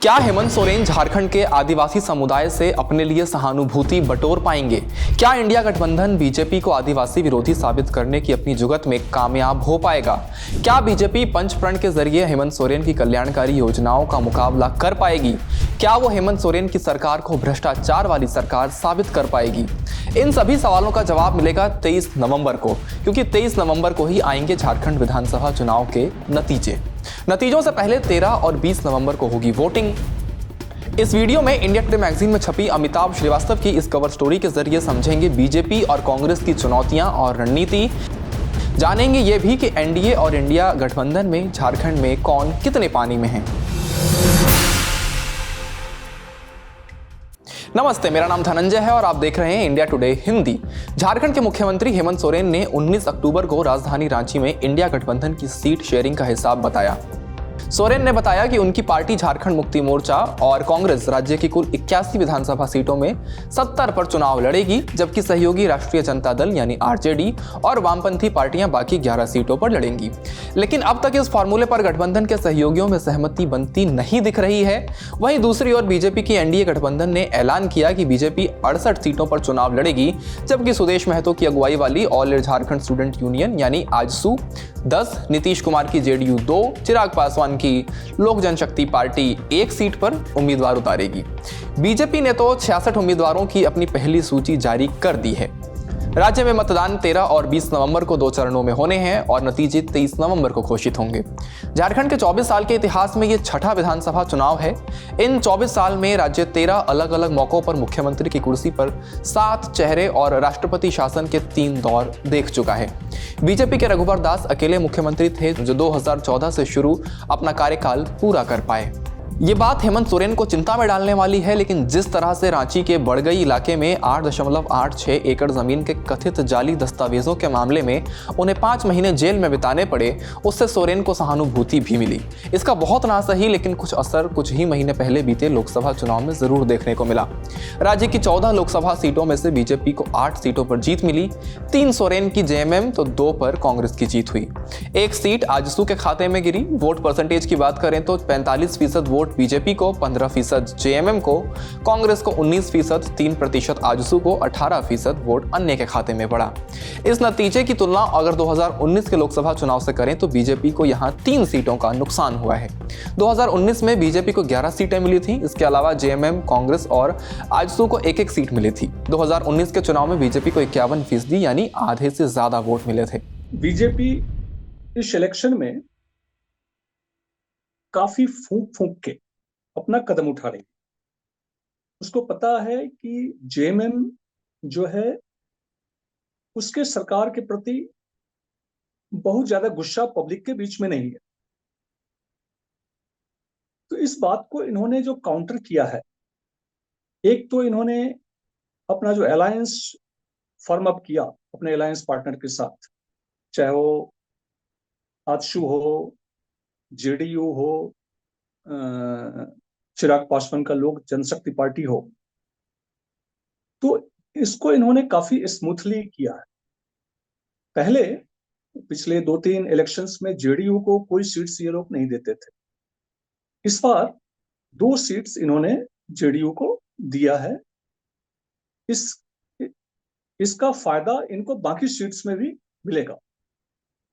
क्या हेमंत सोरेन झारखंड के आदिवासी समुदाय से अपने लिए सहानुभूति बटोर पाएंगे? क्या इंडिया गठबंधन बीजेपी को आदिवासी विरोधी साबित करने की अपनी जुगत में कामयाब हो पाएगा? क्या बीजेपी पंचप्रण के जरिए हेमंत सोरेन की कल्याणकारी योजनाओं का मुकाबला कर पाएगी? क्या वो हेमंत सोरेन की सरकार को भ्रष्टाचार वाली सरकार साबित कर पाएगी? इन सभी सवालों का जवाब मिलेगा 23 नवंबर को, क्योंकि 23 नवंबर को ही आएंगे झारखंड विधानसभा चुनाव के नतीजों से पहले 13 और 20 नवंबर को होगी वोटिंग। इस वीडियो में इंडिया टुडे मैगजीन में छपी अमिताभ श्रीवास्तव की इस कवर स्टोरी के जरिए समझेंगे बीजेपी और कांग्रेस की चुनौतियां और रणनीति। जानेंगे ये भी कि एनडीए और इंडिया गठबंधन में झारखंड में कौन कितने पानी में है। नमस्ते, मेरा नाम धनंजय है और आप देख रहे हैं इंडिया टुडे हिंदी। झारखंड के मुख्यमंत्री हेमंत सोरेन ने 19 अक्टूबर को राजधानी रांची में इंडिया गठबंधन की सीट शेयरिंग का हिसाब बताया। सोरेन ने बताया कि उनकी पार्टी झारखंड मुक्ति मोर्चा और कांग्रेस राज्य की कुल 81 विधानसभा सीटों में 70 पर चुनाव लड़ेगी, जबकि सहयोगी राष्ट्रीय जनता दल यानी आरजेडी और वामपंथी पार्टियां बाकी 11 सीटों पर लड़ेंगी। लेकिन अब तक इस फॉर्मूले पर गठबंधन के सहयोगियों में सहमति बनती नहीं दिख रही है। वहीं दूसरी ओर बीजेपी की एनडीए गठबंधन ने ऐलान किया कि बीजेपी 68 सीटों पर चुनाव लड़ेगी, जबकि सुदेश महतो की अगुवाई वाली ऑल झारखंड स्टूडेंट यूनियन यानी आजसू 10, नीतीश कुमार की जेडीयू 2, चिराग पासवान की लोक जनशक्ति पार्टी 1 सीट पर उम्मीदवार उतारेगी। बीजेपी ने तो 66 उम्मीदवारों की अपनी पहली सूची जारी कर दी है। राज्य में मतदान 13 और 20 नवंबर को 2 चरणों में होने हैं और नतीजे 23 नवंबर को घोषित होंगे। झारखंड के 24 साल के इतिहास में ये छठा विधानसभा चुनाव है। इन 24 साल में राज्य 13 अलग अलग मौकों पर मुख्यमंत्री की कुर्सी पर 7 चेहरे और राष्ट्रपति शासन के 3 दौर देख चुका है। बीजेपी के रघुवर दास अकेले मुख्यमंत्री थे जो 2014 से शुरू अपना कार्यकाल पूरा कर पाए। ये बात हेमंत सोरेन को चिंता में डालने वाली है, लेकिन जिस तरह से रांची के बड़गई इलाके में 8.86 एकड़ जमीन के कथित जाली दस्तावेजों के मामले में उन्हें 5 महीने जेल में बिताने पड़े, उससे सोरेन को सहानुभूति भी मिली। इसका बहुत ना सही लेकिन कुछ असर कुछ ही महीने पहले बीते लोकसभा चुनाव में जरूर देखने को मिला। राज्य की 14 लोकसभा सीटों में से बीजेपी को 8 सीटों पर जीत मिली। 3 सोरेन की जेएमएम तो 2 पर कांग्रेस की जीत हुई। 1 सीट आजसू के खाते में गिरी। वोट परसेंटेज की बात करें तो 45% वोट बीजेपी को, 15% जेएमएम को, कांग्रेस को 19%, 3% आजसू को, 18% वोट अन्य के खाते में पड़ा। इस नतीजे की तुलना अगर 2019 के लोकसभा चुनाव से करें तो बीजेपी को यहां 3 सीटों का नुकसान हुआ है। 2019 में बीजेपी को 11 सीटें मिली थी। इसके अलावा जेएमएम, कांग्रेस और आजसू को 1-1 सीट मिली थी। 2019 के चुनाव में बीजेपी को 51% यानी आधे से ज्यादा वोट मिले थे। बीजेपी इस इलेक्शन में काफी फूंक के अपना कदम उठा रही। उसको पता है कि जेएमएम जो है उसके सरकार के प्रति बहुत ज्यादा गुस्सा पब्लिक के बीच में नहीं है। तो इस बात को इन्होंने जो काउंटर किया है, एक तो इन्होंने अपना जो अलायंस फॉर्म अप किया अपने अलायंस पार्टनर के साथ, चाहे वो आजसू हो, जेडीयू हो, चिराग पासवान का लोक जनशक्ति पार्टी हो, तो इसको इन्होंने काफी स्मूथली किया है। पहले पिछले 2-3 इलेक्शंस में जेडीयू को कोई सीट्स ये लोग नहीं देते थे। इस बार 2 सीट्स इन्होंने जेडीयू को दिया है। इसका फायदा इनको बाकी सीट्स में भी मिलेगा।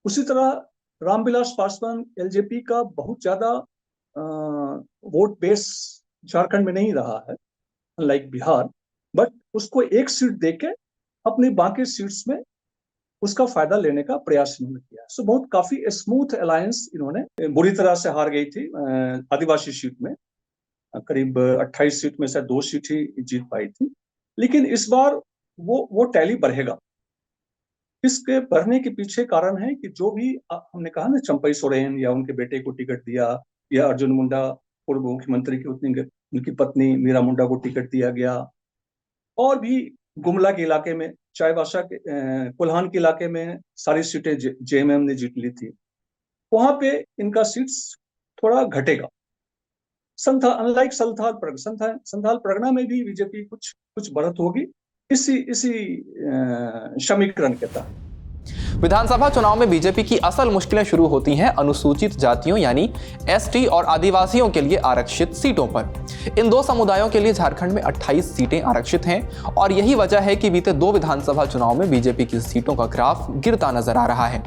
उसी तरह रामविलास पासवान एलजेपी का बहुत ज्यादा वोट बेस झारखंड में नहीं रहा है, लाइक बिहार, बट उसको 1 सीट देके अपनी बाकी सीट्स में उसका फायदा लेने का प्रयास इन्होंने किया। सो बहुत काफी स्मूथ अलायंस इन्होंने। बुरी तरह से हार गई थी आदिवासी सीट में, करीब 28 सीट में से 2 सीट ही जीत पाई थी। लेकिन इस बार वो टैली बढ़ेगा। इसके बढ़ने के पीछे कारण है कि जो भी हमने कहा ना, चंपई सोरेन या उनके बेटे को टिकट दिया, या अर्जुन मुंडा पूर्व मुख्यमंत्री की उनकी पत्नी मीरा मुंडा को टिकट दिया गया, और भी गुमला के इलाके में, चाईबासा के कोल्हान के इलाके में सारी सीटें जेएमएम ने जीत ली थी। वहां पे इनका सीट्स थोड़ा घटेगा। अनलाइक संथाल परगना में भी बीजेपी कुछ बढ़त होगी इसी समीकरण के तहत। विधानसभा चुनाव में बीजेपी की असल मुश्किलें शुरू होती हैं अनुसूचित जातियों यानी एसटी और आदिवासियों के लिए आरक्षित सीटों पर। इन दो समुदायों के लिए झारखंड में 28 सीटें आरक्षित हैं और यही वजह है कि बीते 2 विधानसभा चुनाव में बीजेपी की सीटों का ग्राफ गिरता नजर आ रहा है।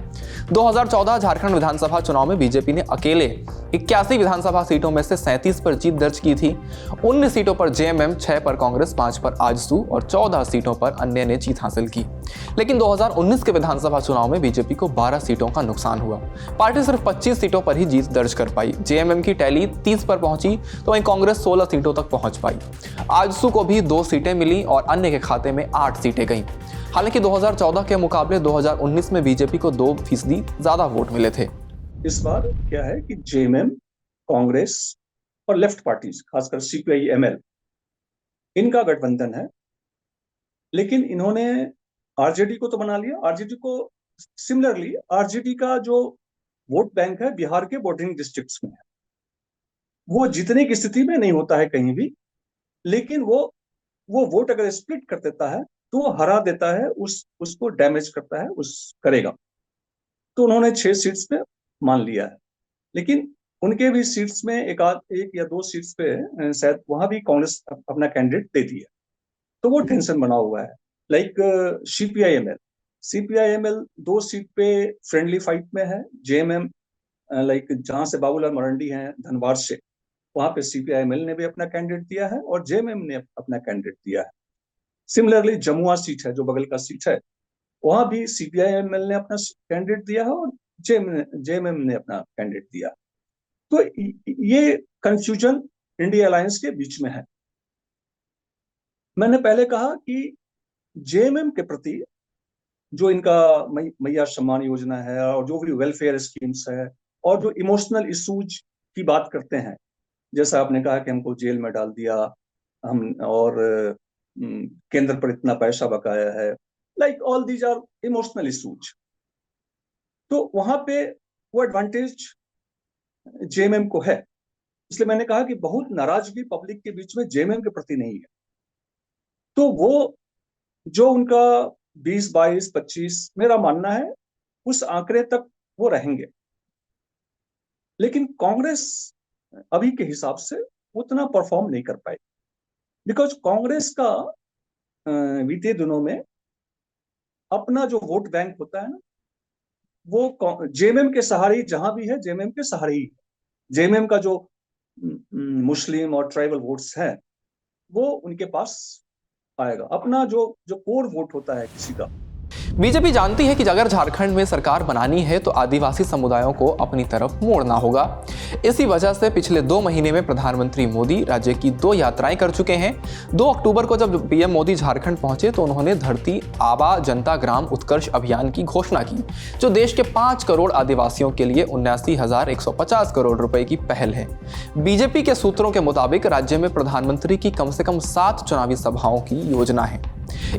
2014 झारखंड विधानसभा चुनाव में बीजेपी ने अकेले 81 विधानसभा सीटों में से 37 पर जीत दर्ज की थी। 19 सीटों पर जेएमएम, 6 पर कांग्रेस, 5 पर आजसू और 14 सीटों पर अन्य ने जीत हासिल की। लेकिन 2019 के विधानसभा चुनाव में बीजेपी को 12 सीटों का नुकसान हुआ। पार्टी सिर्फ 25 सीटों पर ही जीत दर्ज कर पाई। जेएमएम की टैली 30 पर पहुंची तो वहीं कांग्रेस 16 सीटों तक पहुंच पाई। आजसू को भी 2 सीटें मिली और अन्य के खाते में 8 सीटें गईं। हालांकि 2014 के मुकाबले 2019 में बीजेपी को 2% ज्यादा वोट मिले थे। इस बार क्या है कि जेएमएम, कांग्रेस और लेफ्ट पार्टीज, खासकर सीपीआई एमएल, इनका गठबंधन है। लेकिन इन्होंने आरजेडी को तो बना लिया। आरजेडी को सिमिलरली आरजेडी का जो वोट बैंक है बिहार के बॉर्डरिंग डिस्ट्रिक्ट्स में है, वो जीतने की स्थिति में नहीं होता है कहीं भी, लेकिन वो वोट अगर स्प्लिट कर देता है तो वो हरा देता है, उसको डैमेज करता है, करेगा। तो उन्होंने 6 सीट्स पे मान लिया है। लेकिन उनके भी सीट्स में एक या 2 सीट्स पे शायद वहां भी कांग्रेस अपना कैंडिडेट दे दिया, तो वो टेंशन बना हुआ है। लाइक सीपीआईएमएल 2 सीट पे फ्रेंडली फाइट में है। जेएमएम लाइक जहां से बाबूलाल मरांडी हैं धनबाद से, वहां पे सीपीआईएमएल ने भी अपना कैंडिडेट दिया है और जेएमएम ने अपना कैंडिडेट दिया है। सिमिलरली जमुआ सीट है जो बगल का सीट है, वहां भी सीपीआईएमएल ने अपना कैंडिडेट दिया है और जेएमएम ने अपना कैंडिडेट दिया। तो ये कंफ्यूजन इंडिया अलायंस के बीच में है। मैंने पहले कहा कि जेएमएम के प्रति जो इनका मैया सम्मान योजना है और जो भी वेलफेयर स्कीम्स है और जो इमोशनल इश्यूज की बात करते हैं, जैसा आपने कहा कि हमको जेल में डाल दिया हम और केंद्र पर इतना पैसा बकाया है, like all these are emotional issues. तो वहां पे वो एडवांटेज जेएमएम को है। इसलिए मैंने कहा कि बहुत नाराजगी पब्लिक के बीच में जेएमएम के प्रति नहीं है। तो वो जो उनका 20, 22, 25 मेरा मानना है उस आंकड़े तक वो रहेंगे। लेकिन कांग्रेस अभी के हिसाब से उतना परफॉर्म नहीं कर पाई, बिकॉज कांग्रेस का बीते दिनों में अपना जो वोट बैंक होता है ना, वो जेएमएम के सहारे जहां भी है, जेएमएम के सहारे ही। जेएमएम का जो मुस्लिम और ट्राइबल वोट्स है वो उनके पास आएगा। अपना जो कोर वोट होता है किसी का। बीजेपी जानती है कि अगर झारखंड में सरकार बनानी है तो आदिवासी समुदायों को अपनी तरफ मोड़ना होगा। इसी वजह से पिछले 2 महीने में प्रधानमंत्री मोदी राज्य की 2 यात्राएं कर चुके हैं। 2 अक्टूबर को जब पीएम मोदी झारखंड पहुंचे तो उन्होंने धरती आबा जनता ग्राम उत्कर्ष अभियान की घोषणा की, जो देश के 5 करोड़ आदिवासियों के लिए 79,150 करोड़ रुपए की पहल है। बीजेपी के सूत्रों के मुताबिक राज्य में प्रधानमंत्री की कम से कम 7 चुनावी सभाओं की योजना है।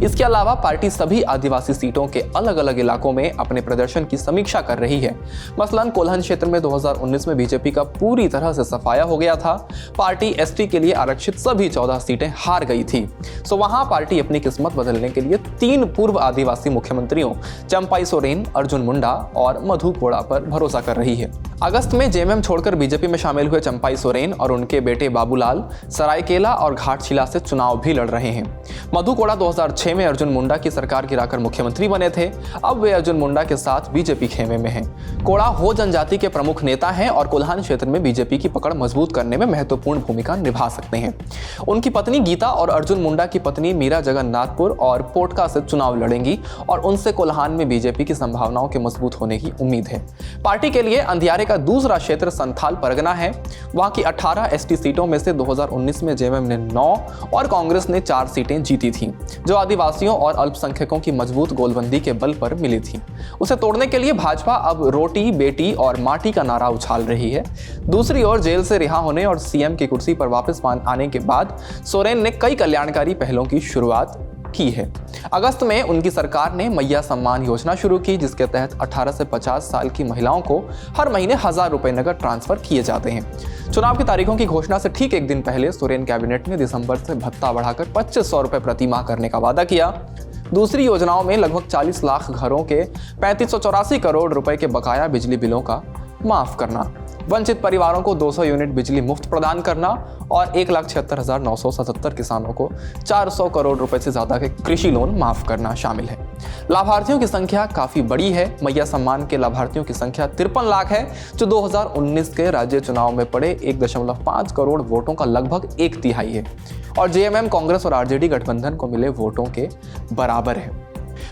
इसके अलावा पार्टी सभी आदिवासी सीटों के अलग अलग इलाकों में अपने प्रदर्शन की समीक्षा कर रही है। मसलन कोल्हन क्षेत्र में 2019 में बीजेपी का पूरी तरह से सफाया हो गया था। पार्टी एसटी के लिए आरक्षित सभी 14 सीटें हार गई थी। सो वहां पार्टी अपनी किस्मत बदलने के लिए 3 पूर्व आदिवासी मुख्यमंत्रियों चंपाई सोरेन, अर्जुन मुंडा और मधु कोड़ा पर भरोसा कर रही है। अगस्त में जेएमएम छोड़कर बीजेपी में शामिल हुए चंपाई सोरेन और उनके बेटे बाबूलाल सरायकेला और घाटशिला से चुनाव भी लड़ रहे हैं। मधु कोड़ा 2006 में अर्जुन मुंडा की सरकार गिराकर मुख्यमंत्री बने थे। अब वे अर्जुन मुंडा के साथ बीजेपी खेमे में हैं। कोड़ा हो जनजाति के प्रमुख नेता हैं और कोल्हान क्षेत्र में बीजेपी की पकड़ मजबूत करने में महत्वपूर्ण भूमिका निभा सकते हैं। उनकी पत्नी गीता और अर्जुन मुंडा की पत्नी मीरा जगन्नाथपुर और पोटका से चुनाव लड़ेंगी और उनसे कोल्हान में बीजेपी की संभावनाओं के मजबूत होने की उम्मीद है। पार्टी के लिए अंधियारे का दूसरा क्षेत्र संथाल परगना है। वहां की 18 एसटी सीटों में से 2019 में जेएमएम ने 9 और कांग्रेस ने 4 सीटें जीती थी, जो आदिवासियों और अल्पसंख्यकों की मजबूत गोलबंदी के बल पर मिली थी। उसे तोड़ने के लिए भाजपा अब रोटी, बेटी और माटी का नारा उछाल रही है। दूसरी ओर जेल से रिहा होने और सीएम की कुर्सी पर वापस आने के बाद सोरेन ने कई कल्याणकारी पहलों की शुरुआत की है। अगस्त में उनकी सरकार ने मैया सम्मान योजना शुरू की, जिसके तहत 18 से 50 साल की महिलाओं को हर महीने 1000 रुपए नकद ट्रांसफर किए जाते हैं। चुनाव की तारीखों की घोषणा से ठीक एक दिन पहले सोरेन कैबिनेट ने दिसंबर से भत्ता बढ़ाकर 2500 रुपए प्रति माह करने का वादा किया। दूसरी योजनाओं में लगभग 40 लाख घरों के 3584 करोड़ रुपए के बकाया बिजली बिलों का माफ करना, वंचित परिवारों को 200 यूनिट बिजली मुफ्त प्रदान करना और 1,76,977 किसानों को 400 करोड़ रुपए से ज्यादा के कृषि लोन माफ करना शामिल है। लाभार्थियों की संख्या काफी बड़ी है। मैया सम्मान के लाभार्थियों की संख्या 53 लाख है, जो 2019 के राज्य चुनाव में पड़े 1.5 करोड़ वोटों का लगभग 1/3 है और जेएमएम, कांग्रेस और आरजेडी गठबंधन को मिले वोटों के बराबर है।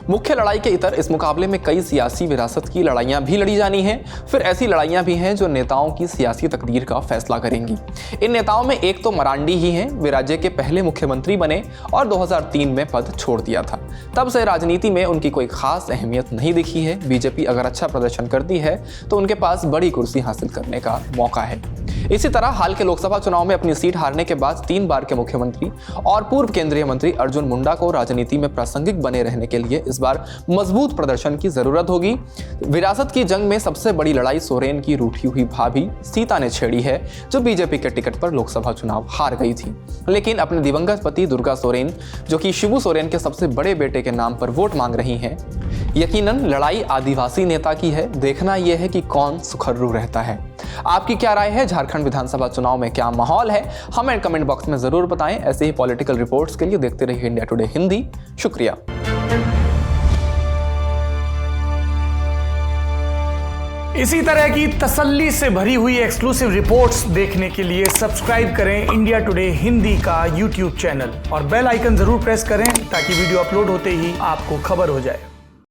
मुख्य लड़ाई के इतर इस मुकाबले में कई सियासी विरासत की लड़ाइयां भी लड़ी जानी हैं। फिर ऐसी लड़ाइयां भी हैं जो नेताओं की सियासी तकदीर का फैसला करेंगी। इन नेताओं में एक तो मरांडी ही हैं। वे राज्य के पहले मुख्यमंत्री बने और 2003 में पद छोड़ दिया था। तब से राजनीति में उनकी कोई खास अहमियत नहीं दिखी है। बीजेपी अगर अच्छा प्रदर्शन करती है तो उनके पास बड़ी कुर्सी हासिल करने का मौका है। इसी तरह हाल के लोकसभा चुनाव में अपनी सीट हारने के बाद 3 बार के मुख्यमंत्री और पूर्व केंद्रीय मंत्री अर्जुन मुंडा को राजनीति में प्रासंगिक बने रहने के लिए इस बार मजबूत प्रदर्शन की जरूरत होगी। विरासत की जंग में सबसे बड़ी लड़ाई सोरेन की रूठी हुई भाभी सीता ने छेड़ी है, जो बीजेपी के टिकट पर लोकसभा चुनाव हार गई थी। लेकिन अपने दिवंगत पति दुर्गा सोरेन, जो कि शिबू सोरेन के सबसे बड़े बेटे के नाम पर वोट मांग रही हैं, यकीनन लड़ाई आदिवासी नेता की है। देखना यह है कि कौन सुखर्रू रहता है। आपकी क्या राय है? झारखंड विधानसभा चुनाव में क्या माहौल है? हमें कमेंट बॉक्स में जरूर बताएं। ऐसे ही पॉलिटिकल रिपोर्ट्स के लिए देखते रहिए इंडिया टुडे हिंदी। शुक्रिया। इसी तरह की तसल्ली से भरी हुई एक्सक्लूसिव रिपोर्ट्स देखने के लिए सब्सक्राइब करें इंडिया टुडे हिंदी का YouTube चैनल और बेल आइकन जरूर प्रेस करें ताकि वीडियो अपलोड होते ही आपको खबर हो जाए।